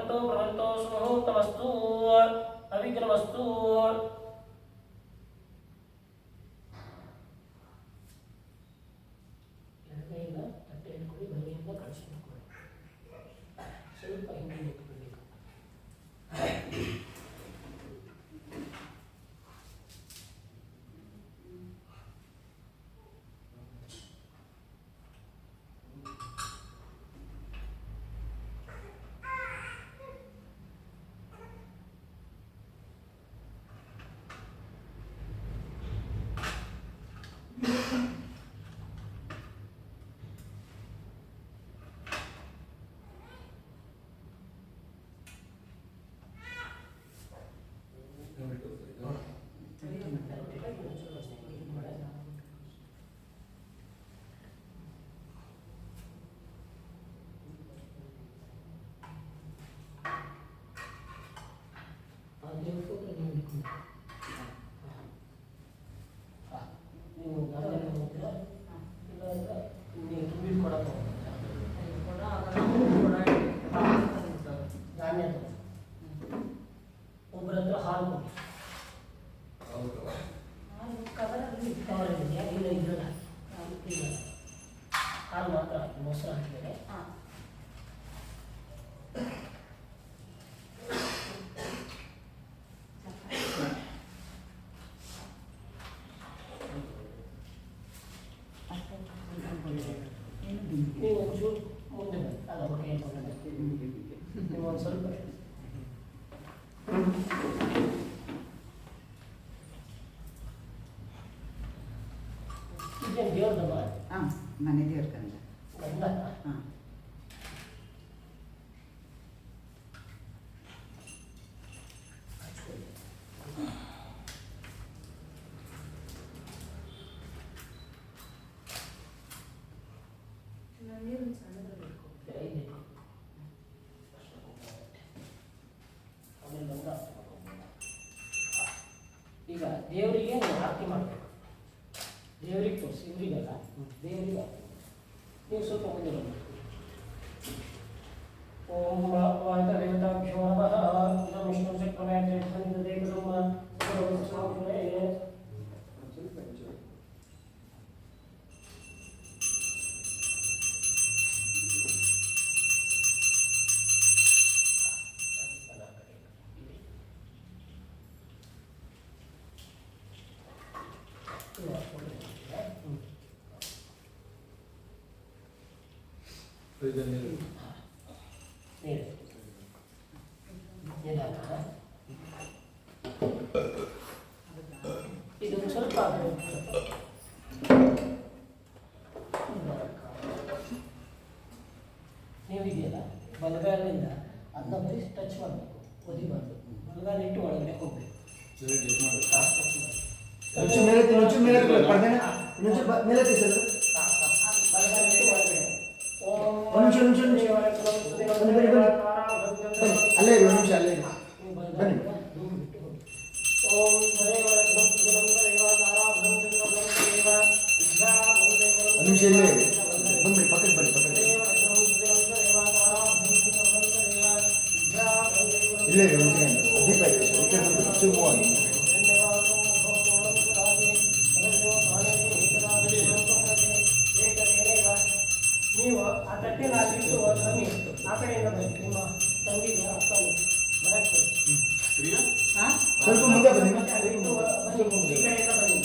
ಭವಂತು ಭವಂತು ಸುಮುಹೂರ್ತಮಸ್ತು ಅವಿಘ್ನಮಸ್ತು. ಎಡಗೈಯಿಂದ ತಟ್ಟೆ ಇಟ್ಕೊಳ್ಳಿ, ಬಲಗೈಯಿಂದ ಕಳಿಸಿ ಇಟ್ಕೊಳ್ಳಿ. ಸ್ವಲ್ಪ ಹಿಂದೆ ಇಟ್ಕೊಳ್ಬೇಕು. ನೀವು ಧಾನ್ಯ ಹೋಗ್ತೀರಾ ಇಲ್ಲ ಅಂದ್ರೆ ನೀವು ತುಂಬಿಟ್ಟು ಕೊಡೋದು ಧಾನ್ಯ ಒಬ್ಬರ ಹತ್ರ ಹಾಲು ಕೊಡಿ. ಕವರಲ್ಲಿ ಇಲ್ಲ ಇದ್ರಲ್ಲ ಇಲ್ಲ ಹಾಲು ಮಾತ್ರ ಹಾಕಿ, ಮೊಸರು ಹಾಕಿದರೆ ನೀವು ಒಂಚೂರು ಮುಂದೆ ಬನ್ನಿ. ಅಲ್ಲ ಓಕೆ ನೀವು ಒಂದು ಸ್ವಲ್ಪ ಇದೇನು ದೇವ್ರದಮ್ಮ? ಹಾಂ, ಮನೆ ದೇವ್ರ ಕಂದ. ಗಂಧ ಹಾಂ. ಆಮೇಲೆ ಗಂಧ ಈಗ ದೇವರಿಗೆ ನೀವು ಆರತಿ ಮಾಡಬೇಕು. ದೇವರಿಗೆ ತೋರಿಸಿ, ಇವರಿಗೆಲ್ಲ ದೇವರಿಗೆ ಆರತಿ ಮಾಡಿ. ನೀವು ಸ್ವಲ್ಪ ಮುಂದೆ ಬನ್ನಿ. ಓಂ ವಾಯುದೇವತಾಭ್ಯೋ ನಮಃ. ಇದಂ ವಿಷ್ಣು ಚಕ್ರವರ್ತಿ ಧ್ವನಿತ ದೇವತಮ ಸರ್ವಸ್ವಾಮಿನೇ. ಇದೊಂದು ಸ್ವಲ್ಪ ನೀವಿದೆಯಲ್ಲ ಬಲಗಾಲಿಂದ ಅದನ್ನ ಬರೀ ಟಚ್ ಮಾಡಬೇಕು, ಒದಿಬಾರ್ದು. ಬಲಗಾಲ ಇಟ್ಟು ಒಳಗಡೆ ಹೋಗ್ಬೇಕು. ಅಲ್ಲೇ ಒಂದು ನಿಮಿಷ ಅಲ್ಲೇ ಬನ್ನಿ. ಒಂದು ನಿಮಿಷ ಇಲ್ಲೇ ಬಂದ್ಬಿಡಿ, ಪಕ್ಕಕ್ಕೆ ಬನ್ನಿ, ಪಕ್ಕಕ್ಕೆ ಇಲ್ಲೇ ಒಂದು ದೀಪ ಇದೆ, ಶಿವಮೊಗ್ಗ. ನೀವು ಆ ತಟ್ಟೆನ ಬಿಟ್ಟು ಬನ್ನಿ, ಆ ಕಡೆಯಿಂದ ಬನ್ನಿ. ನಿಮ್ಮ ತಂಗಿಗೆ ಅಕ್ಕನು ಬರಕ್ಕೆ ಸ್ವಲ್ಪ ಮುಂದೆ ಬನ್ನಿ. ಈ ಕಡೆಯಿಂದ ಬನ್ನಿ.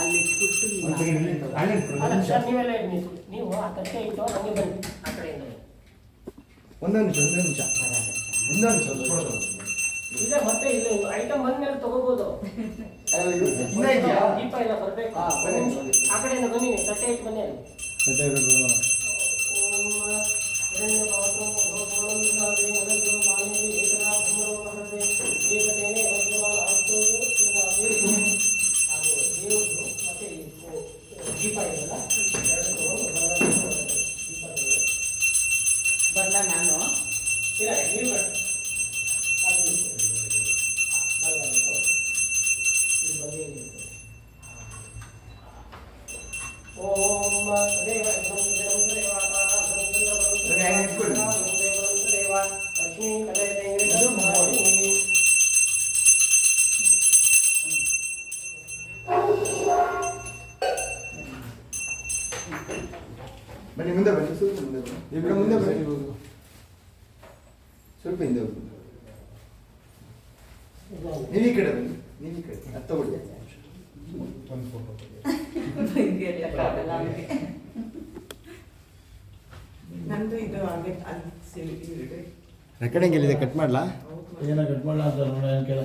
ಅಲ್ಲಿ ಇಟ್ಬಿಟ್ಟು ಅಲ್ಲ ಸರ್, ನೀವೆಲ್ಲ ಇಡಿ. ನೀವು ಆ ತಟ್ಟೆ ಇಟ್ಟು ಹಂಗೆ ಬನ್ನಿ, ಆ ಕಡೆಯಿಂದ ಬನ್ನಿ. ಒಂದೊಂದು ನಿಮಿಷ ಇಲ್ಲ ಮತ್ತೆ ಇಲ್ಲ ಐಟಮ್ ಬಂದ್ಮೇಲೆ ತಗೋಬಹುದು. ಇನ್ನೂ ಇದೆಯಾ? ದೀಪ ಎಲ್ಲ ಬರಬೇಕು. ಆ ಕಡೆಯಿಂದ ಬನ್ನಿ, ತಟ್ಟೆ ಇಟ್ಟು ಬನ್ನಿ ಅಲ್ಲಿ. ದೀಪ ಇದೆಯಲ್ಲ ಬರಲ್ಲ ನಾನು. ಇಲ್ಲ ನೀವು ಬೇಡ, ಅದು ಓಂ ದೇವ ಸರಿ ಹೋಗು. ಸ್ವಲ್ಪ ಹಿಂದೆ ಹೋಗು. ನೀವು ಈ ಕಡೆ ಬನ್ನಿ, ನೀವು ಈ ಕಡೆ ಅದು ತಗೊಳ್ಳಿ. ಒಂದು ಫೋಟೋ ನಂದು ಇದು ಹಾಗೆ ಅಲ್ಲಿ ರೆಕಾರ್ಡಿಂಗ್ ಎಲ್ಲಿದೆ? ಕಟ್ ಮಾಡಲಾ? ಏನೋ ಕಟ್ ಮಾಡಲ್ಲ ಅಂತ ನೋಡಿ ಕೇಳ.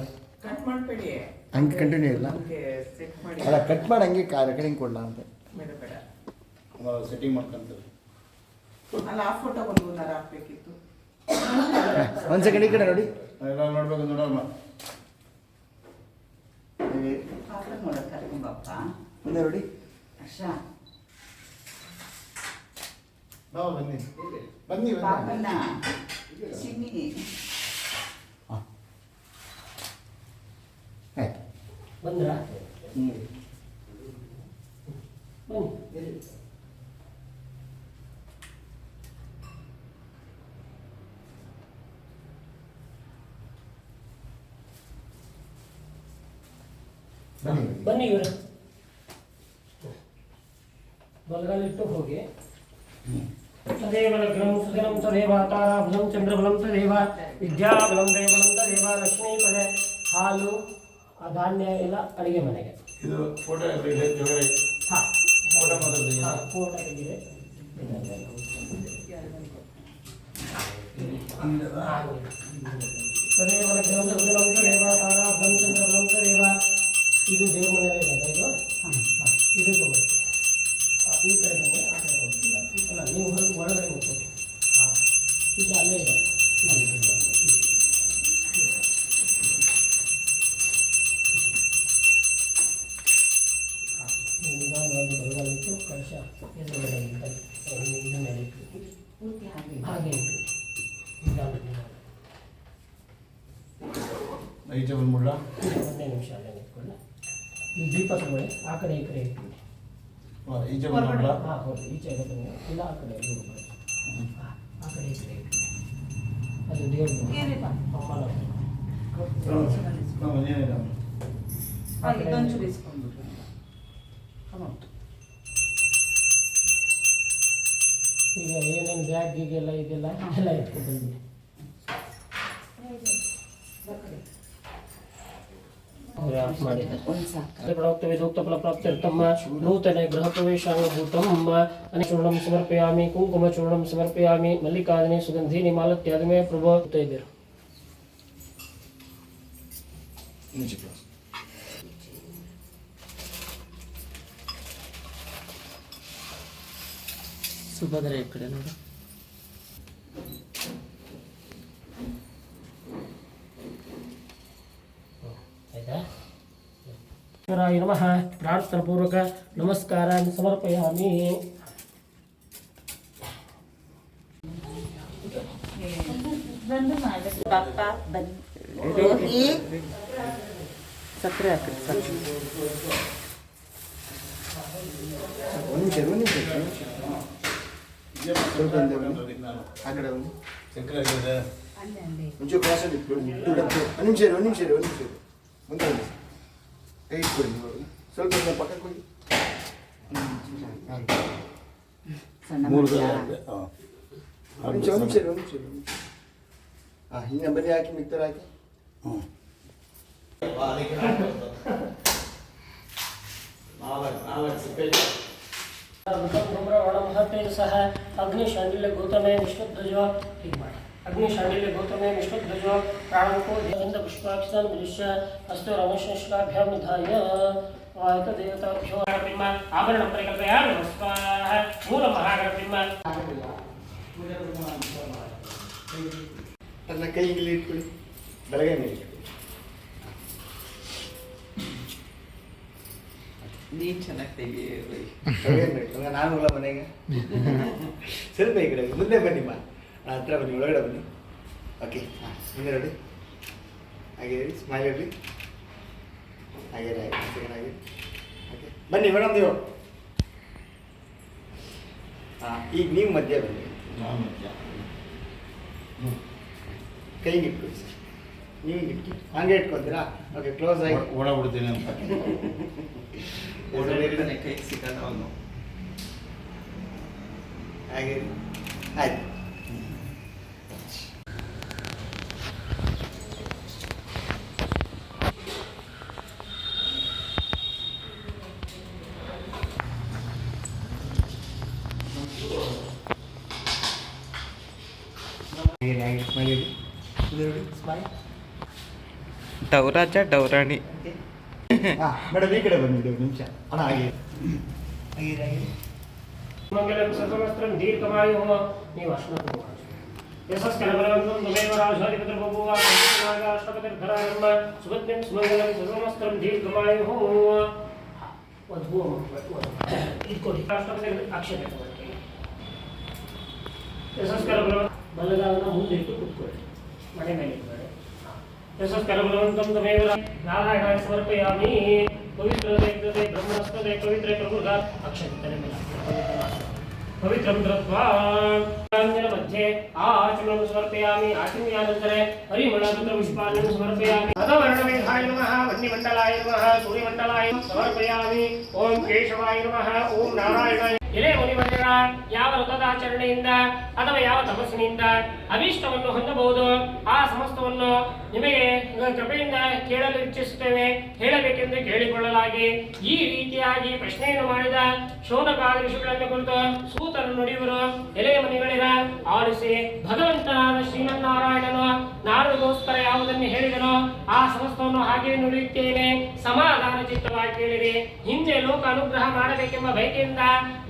ಕಟ್ ಮಾಡಬೇಡಿ, ಹಂಗೆ ಕಂಟಿನ್ಯೂ ಇಲ್ಲ ಸೆಟ್ ಮಾಡಿ. ಅಲ್ಲ, ಕಟ್ ಮಾಡಿ ಹಂಗೆ ರೆಕಾರ್ಡಿಂಗ್ ಕೊಡಲಾ ಅಂತ. ಬೇಡ ಬೇಡ, ಸೆಟ್ಟಿಂಗ್ ಮಾಡ್ಕೊಂತಾರೆ. ಅಲ್ಲ ಆ ಫೋಟೋ ಒಂದು ಹಾಕ್ಬೇಕಿತ್ತು. ಒಂದು ಸೆಕೆಂಡ್ ಈ ಕಡೆ ನೋಡಿ. ಎಲ್ಲ ನೋಡ್ಬೇಕು ನೋಡಮ್ಮ. ಪಾಪ ನೋಡೋಕೆ ಕರ್ಕೊಂಬಪ್ಪ. ಮುಂದೆ ನೋಡಿ. ಹರ್ಷ ನಾವು ಬನ್ನಿ ಬನ್ನಿ ಪಾಪನ ಚಿನ್ನಿ ಆಯ್ತು. ಬಂದ್ರಾ? ಹ್ಞೂ ಬನ್ನಿ. ಬನ್ನಿ ಬನ್ನಿ ಇವರು ಬಲಗಾಲಿಟ್ಟು ಹೋಗಿ. ತದೇವ ಲಗ್ನಂ ಸುದಿನಂ ತದೇವ ತಾರಾಬಲಂ ಚಂದ್ರಬಲಂ ತದೇವ ವಿದ್ಯಾಬಲಂ ದೇವಬಲಂ ತದೇವ ಲಕ್ಷ್ಮೀಪದೆ. ಹಾಲು ಆ ಧಾನ್ಯ ಎಲ್ಲ ಅಡಿಗೆ ಮನೆಗೆ. ಇದು ಫೋಟೋ ಜೋಗಡೆ ಹಾಂ, ಫೋಟೋ ಮಾತಾಡ್ತೀನಿ. ಫೋಟೋ ತೆಗಿದೆ. ತದೇವ ಲಗ್ನಂ ಸುದಿನಂ ತದೇವ ತಾರಾಬಲಂ ಚಂದ್ರಬಲಂ ತದೇವ. ಇದು ದೇವ್ರ ಮನೆಯಲ್ಲೇ ಇದೆ ಇದು. ಇದು ತಗೊಳ್ಳಿ. ಈ ಕಡೆ ಬನ್ನಿ, ಆ ಕಡೆ ಹೋಗ್ತಿಲ್ಲ. ಅಲ್ಲ, ನೀವು ಒಳಗಡೆ ಹೋಗ್ಬೋದು. ಹಾಂ, ಇದು ಅಲ್ಲೇ ಇದೆ. ನಿಧಾನವಾಗಿ ಬಲಗಾಲಿಟ್ಟು ಕಳಶ ಎದುರುಗಡೆ ಇದು ಮೇಲೆ ಇಟ್ಟು ಪೂರ್ತಿ ಹಾಗೆ ಹಾಗೆ ಇಟ್ಟು ನಿಧಾನ ನಿಧಾನ. ಈಚೆ ಬಂದ್ಬಿಡ್ಲ. ಒಂದೇ ನಿಮಿಷ ಅಲ್ಲೇ ನಿಂತ್ಕೊಳ್ಳ. ಈ ದೀಪ ತಗೊಳ್ಳಿ, ಆ ಕಡೆ ಈ ಕಡೆ ಇಟ್ಟು. ಈಚೆ ಬಂದ್ಬಿಡ್ಲ. ಹಾಂ ಹೌದು, ಈಚೆ ಬನ್ನಿ, ಇಲ್ಲ ಆ ಕಡೆ ಇದು ಬನ್ನಿ. ಹಾಂ, ಆ ಕಡೆ ಈ ಕಡೆ ಇಟ್ಟು. ಅದು ದೇವ್ರದ್ದು ಅಮ್ಮನ ಮನೇನಿಲ್ಲ. ಇದೊಂಚೂರು ಇಸ್ಕೊಂಡ್ಬಿಟ್ರು. ಈಗ ಏನೇನು ಬ್ಯಾಗ್ ಗೀಗೆಲ್ಲ ಇದೆಲ್ಲ ಎಲ್ಲ ಎತ್ಕೊಂಡು ಬಂದ್ಬಿಡಿ. ಪ್ರಾಪ್ತ್ಯರ್ಥಂ ನೂತನ ಗೃಹ ಪ್ರವೇಶಾಂಗಭೂತಂ ಅನಿಚೂರ್ಣಂ ಸಮರ್ಪಯಾಮಿ, ಕುಂಕುಮ ಚೂರ್ಣಂ ಸಮರ್ಪಯಾಮಿ, ಮಲ್ಲಿಕಾರ್ಜುನಿ ಸುಗಂಧಿನಿ ಮಾಲತ್ಯಾದಮೇ ಪ್ರಭೋ ಇದ್ದೀರು. ಸುಭದ್ರ ಈ ಕಡೆ ನೋಡು. ಆಯ್ತಾ? ಈಶ್ವರಾಯ ನಮಃ. ಪ್ರಾರ್ಥನಾಪೂರ್ವಕ ನಮಸ್ಕಾರ ಸಮರ್ಪಯಾಮಿ. ಬಂದು ಮಾಡಿ ಪಾಪ ಬನ್ನಿ. ಹೋಗಿ ಸಕ್ಕರೆ ಹಾಕಿ ಸಕ್ಕರೆ. ಒಂದು ನಿಮಿಷ ಒಂದು ನಿಮಿಷ ಸ್ವಲ್ಪ ಹಿಂದೆ ಬನ್ನಿ. ಆ ಕಡೆ ಬನ್ನಿ. ಚಕ್ರ ಇದೆ. ಅಲ್ಲೇ ಅಲ್ಲೇ ಒಂಚೂರು ಕ್ಲಾಸಲ್ಲಿ ಇಟ್ಕೊಳ್ಳಿ. ಒಂದು ನಿಮಿಷ ಇರಿ, ಒಂದು ನಿಮಿಷ ಇರಿ, ಒಂದು ನಿಮಿಷ ಇರಿ. ಮುಂದೆ ಬನ್ನಿ. ಕೈ ಇಟ್ಕೊಳ್ಳಿ ನೀವು. ಸ್ವಲ್ಪ ಹಿಂದೆ ಪಕ್ಕಕ್ಕೆ ಹೋಗಿ. ಸಣ್ಣ ಮೂರು ಮಕ್ಕಳ. ಒಂದು ನಿಮಿಷ ಒಂದು ನಿಮಿಷ ಇರಿ, ಒಂದು ನಿಮಿಷ ಇರಿ. ಹಾಂ, ಹಿಂಗೆ ಬನ್ನಿ, ಹಾಕಿ ಮಿಕ್ತರ್ ಹಾಕಿ. ಮಹತ್ತೇನ ಸಹ ಅಗ್ನಿಶಾಂಡಿಲ್ಯ ಗೌತಮೇ ವಿಶ್ವಧ್ವಜ. ಹೀಗೆ ಮಾಡಿ. ಅಗ್ನಿಶಾಂಡಿಲ್ಯ ಗೌತಮೇ ವಿಶ್ವಧ್ವಜ ಪ್ರಾಣಂಕೋ ದೇವರಿಂದ ಪುಷ್ಪಾಕ್ಷಾನ್ ವಿಲಿಶ್ಯ ಅಸ್ತು ರಮಶಿಷ್ಟಾಭ್ಯಾಂ ನಿಧಾಯ ವಾಯುದೇವತಾಭ್ಯೋ ಬಿಂಬ ಆಭರಣ ಪರಿಕಲ್ಪಯಾಮಿ. ನಮಸ್ಕಾರ. ಮೂಲ ಮಹಾಗಣಬಿಂಬ. ತನ್ನ ಕೈ ಇಲ್ಲಿ ಇಟ್ಕೊಳ್ಳಿ, ಬೆಳಗ್ಗೆ ಮೇಲೆ ಇಟ್ಕೊಳ್ಳಿ. ನೀನು ಚೆನ್ನಾಗಿ ತೆಗಿ. ಬೆಳಗ್ಗೆ ಮೇಲೆ ಇಟ್ಕೊಳ್ಳಿ. ನಾನು ಹೋಗಲ್ಲ ಮನೆಗೆ. ಸ್ವಲ್ಪ ಈ ಕಡೆ ಮುಂದೆ ಬನ್ನಿ, ಹತ್ರ ಬನ್ನಿ, ಒಳಗಡೆ ಬನ್ನಿ. ಓಕೆ, ಹಾಂ, ಮುಂದೆ ನೋಡಿ. ಹಾಗೆ ಹೇಳಿ, ಸ್ಮೈಲ್ ಇರಲಿ. ಹಾಗೆ ಹಾಗೆ ಓಕೆ, ಬನ್ನಿ ಮೇಡಮ್ ನೀವು. ಹಾಂ, ಈಗ ನೀವು ಮಧ್ಯ ಬನ್ನಿ. ಕೈಗೆ ಇಟ್ಕೊಳ್ಳಿ ಸರ್. ನೀವು ಇಟ್ಕಿ, ಹಂಗೆ ಇಟ್ಕೊತೀರಾ? ಓಕೆ, ಕ್ಲೋಸ್ ಆಗಿ ಓಡಾಡ್ಬಿಡ್ತೀನಿ ಅಂತ. ಕೈಗೆ ಸಿಗಲ್ಲ ಅವನು. ಹಾಗೆ ಆಯ್ತು. ಮುಂದೆ ನೋಡಿ ಸ್ಮೈಲ್. ಡೌರಾಜ ಡೌರಾಣಿ. ಹಾಂ ಮೇಡಮ್ ಈ ಕಡೆ ಬಂದ್ಬಿಡಿ ಒಂದು ನಿಮಿಷ ಅಣ್ಣ ಹಾಗೆ ಹಾಗೆ ಹಾಗೆ ಮಂಗಲಂ ಸರ್ವಸ್ತ್ರಂ ದೀರ್ಘಮಾಯುಃ ನೀವು ಅಶ್ವತ್ಥ ಯಶಸ್ಕರಬಲವಂತಂ ತ್ವಮೇವ ರಾಜಾಧಿಪತಿರ್ ಬಭೂವ ಅಷ್ಟಪತಿರ್ಧರಾರಮ್ಮ ಸುಭದ್ರಂ ಸುಮಂಗಲಂ ಸರ್ವಸ್ತ್ರಂ ದೀರ್ಘಮಾಯುಃ. ಒಂದು ಹೂವು ಇಟ್ಕೊಳ್ಳಿ. ಅಷ್ಟಪತಿ ಅಕ್ಷತೆ ತಗೊಳ್ಳಿ. ಯಶಸ್ಕರಬಲ ಬಲಗಾಲನ ಮುಂದೆ ಇಟ್ಟು ಕೂತ್ಕೊಳ್ಳಿ, ಮನೆ ಮೇಲೆ ಇಟ್ಕೊಳ್ಳಿ. ಯಶಸ್ಕರಬಲವಂತಂ ತ್ವಮೇವ ನಾರಾಯಣಾಯ ಸಮರ್ಪಯಾಮಿ. ಪವಿತ್ರತೆ ಬ್ರಹ್ಮಣಸ್ಪದೆ ಪವಿತ್ರೆ ಪ್ರಭುಗ ಅಕ್ಷತೆ ತಲೆ ಮೇಲೆ ಪವಿತ್ರಂ ಧೃತ್ವಾ मध्ये आचमनं समर्पयामि. आचम्यानन्तरे परिमलपत्र पुष्पाणि समर्पयामि. अधवर्णमेघाय नमः, वह्निमण्डलाय नमः, सूर्यमण्डलाय समर्पयामि. ओम केशवाय नमः, ओम नारायणाय. ಎಲೆ ಮುನಿವರ್ಯರ ಯಾವ ವ್ರತದಾಚರಣೆಯಿಂದ ಅಥವಾ ಯಾವ ತಪಸ್ಸಿನಿಂದ ಅಭೀಷ್ಟವನ್ನು ಹೊಂದಬಹುದು ಆ ಸಮಸ್ತವನ್ನು ನಿಮಗೆ ಕೃಪೆಯಿಂದ ಕೇಳಲು ಇಚ್ಛಿಸುತ್ತೇವೆ, ಹೇಳಬೇಕೆಂದು ಕೇಳಿಕೊಳ್ಳಲಾಗಿ ಈ ರೀತಿಯಾಗಿ ಪ್ರಶ್ನೆಯನ್ನು ಮಾಡಿದ ಶೌನಕಾದಿ ಋಷಿಗಳನ್ನು ಕುರಿತು ಸೂತರು ನುಡಿಯುವರು. ಎಲೆಯ ಮನಿಗಳಿರ ಆಲಿಸಿ, ಭಗವಂತನಾದ ಶ್ರೀಮನ್ನಾರಾಯಣನು ನಾರದಗೋಸ್ಕರ ಯಾವುದನ್ನು ಹೇಳಿದನೋ ಆ ಸಮಸ್ತವನ್ನು ಹಾಗೆ ನುಡಿಯುತ್ತೇನೆ, ಸಮಾಧಾನ ಚಿತ್ತವಾಗಿ ಕೇಳಿರಿ. ಹಿಂದೆ ಲೋಕ ಅನುಗ್ರಹ ಮಾಡಬೇಕೆಂಬ ಬಯಕೆಯಿಂದ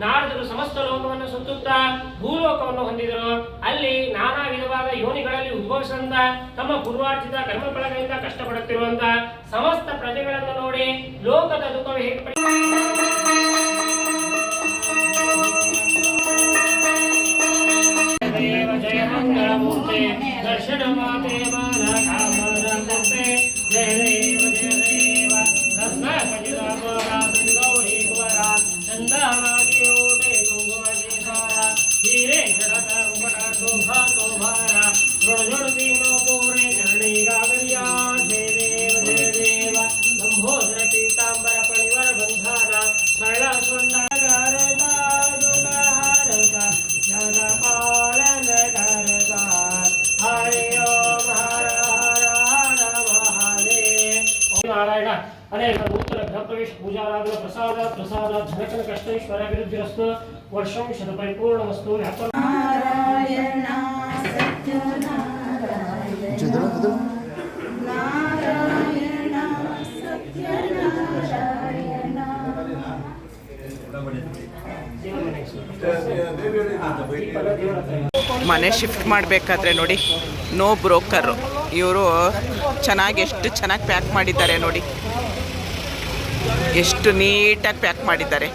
ನಾರದರು ಸಮಸ್ತ ಲೋಕವನ್ನು ಸುತ್ತುತ್ತಾ ಭೂಲೋಕವನ್ನು ಹೊಂದಿದರು. ಅಲ್ಲಿ ನಾನಾ ವಿಧವಾದ ಯೋನಿಗಳಲ್ಲಿ ಉದ್ಭವಿಸಿದ ತಮ್ಮ ಪೂರ್ವಾರ್ಜಿತ ಕರ್ಮಫಲಗಳಿಂದ ಕಷ್ಟಪಡುತ್ತಿರುವಂತ ಸಮಸ್ತ ಪ್ರಜೆಗಳನ್ನು ನೋಡಿ ಲೋಕದ ದುಃಖವು ಹೇಗೆ ಜಯ ಮಂಗಳಮೂರ್ತೆ ದರ್ಶನ ಮಾತೆ ಮಾನ ಕಾಮರಮೂರ್ತೆ ಜಯ ದೇವ ಜಯ ದೇವ ರತ್ನ ಗೌರಿ ಕುವರ ಚಂದವಾದಿ ಓಟೆ ಕುಂಗುಮಗೀಸಾರ ಹೀರೆ ಜಡಕ ಉಪಟ ಶೋಭಾ ಶೋಭಾರ ಜೊಡ ದೀನೋ ಪೂರೆ ಚರಣಿ ಗಾಗರಿಯ ಜಯ ದೇವ ಸಂಭೋದ್ರ ಪೀತಾಂಬರ ಪಣಿವರ ಬಂಧಾರ ಸರಳ ಸ್ವರ್ಣಗಾರ ನಾರಾಯಣ ಅನೇಕ ನೂತನ ಗೃಹಪ್ರವೇಶ ಪೂಜಾರಾಧನ ಪ್ರಸಾದ ಜನಕನ ಕಷ್ಟೈಶ್ವರ ಅಭಿವೃದ್ಧಿರಸ್ತು. ವರ್ಷಂ ಶತ ಪರಿಪೂರ್ಣಮಸ್ತು. ನಾರಾಯಣ ಸತ್ಯನಾರಾಯಣ ನಾರಾಯಣ ಸತ್ಯನಾರಾಯಣ. ಮನೆ ಶಿಫ್ಟ್ ಮಾಡಬೇಕಾದ್ರೆ ನೋಡಿ ನೋ ಬ್ರೋಕರು ಇವರು ಎಷ್ಟು ಚೆನ್ನಾಗಿ ಪ್ಯಾಕ್ ಮಾಡಿದ್ದಾರೆ ನೋಡಿ, ಎಷ್ಟು ನೀಟಾಗಿ ಪ್ಯಾಕ್ ಮಾಡಿದ್ದಾರೆ.